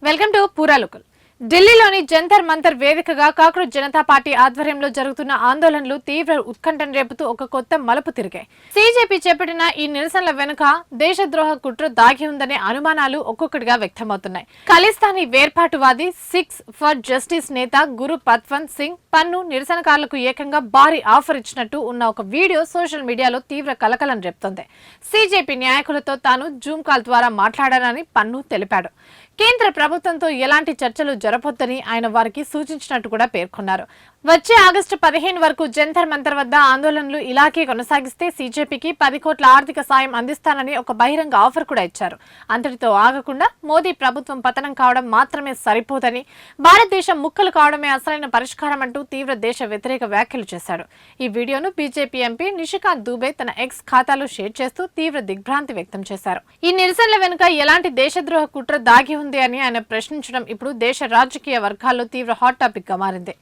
Welcome to పూరా local. ఢిల్లీలోని జంతర్ మంతర్ వేదికగా కాక్రోచ్ జనతా పార్టీ ఆధ్వర్యంలో జరుగుతున్న ఆందోళనలు తీవ్ర ఉత్కంఠను రేపుతూ ఒక కొత్త మలుపు తిరిగాయి. సీజేపీ చేపట్టిన ఈ నిరసనల వెనుక దేశద్రోహ కుట్ర దాగి ఉందనే అనుమానాలు ఒక్కొక్కటిగా వ్యక్తమవుతున్నాయి. ఖలిస్తానీ వేర్పాటువాది సిక్స్ ఫర్ జస్టిస్ నేత గురు పత్వంత్ సింగ్ పన్ను నిరసనకారులకు ఏకంగా భారీ ఆఫర్ ఇచ్చినట్టు ఉన్న ఒక వీడియో సోషల్ మీడియాలో తీవ్ర కలకలం రేపుతోంది. సీజేపీ నాయకులతో తాను జూమ్ కాల్ ద్వారా మాట్లాడానని పన్ను తెలిపాడు. కేంద్ర ప్రభుత్వంతో ఎలాంటి చర్చలు జరపొద్దని ఆయన వారికి సూచించినట్టు కూడా పేర్కొన్నారు. వచ్చే ఆగస్టు 15 వరకు జంతర్ మంతర్ వద్ద ఆందోళనలు ఇలాగే కొనసాగిస్తే సీజేపీకి 10 కోట్ల ఆర్థిక సాయం అందిస్తానని ఒక బహిరంగ ఆఫర్ కూడా ఇచ్చారు. అంతటితో ఆగకుండా మోదీ ప్రభుత్వం పతనం కావడం మాత్రమే సరిపోదని, భారతదేశం ముక్కలు కావడమే అసలైన పరిష్కారం అంటూ తీవ్ర దేశ వ్యతిరేక వ్యాఖ్యలు చేశాడు. ఈ వీడియోను బీజేపీ ఎంపీ నిషికాంత్ దూబే తన ఎక్స్ ఖాతాలో షేర్ చేస్తూ తీవ్ర దిగ్భ్రాంతి వ్యక్తం చేశారు. ఈ నిరసనల వెనుక ఎలాంటి దేశద్రోహ కుట్ర దాగి ఉంది అని ఆయన ప్రశ్నించడం ఇప్పుడు దేశ రాజకీయ వర్గాల్లో తీవ్ర హాట్ టాపిక్ గా మారింది.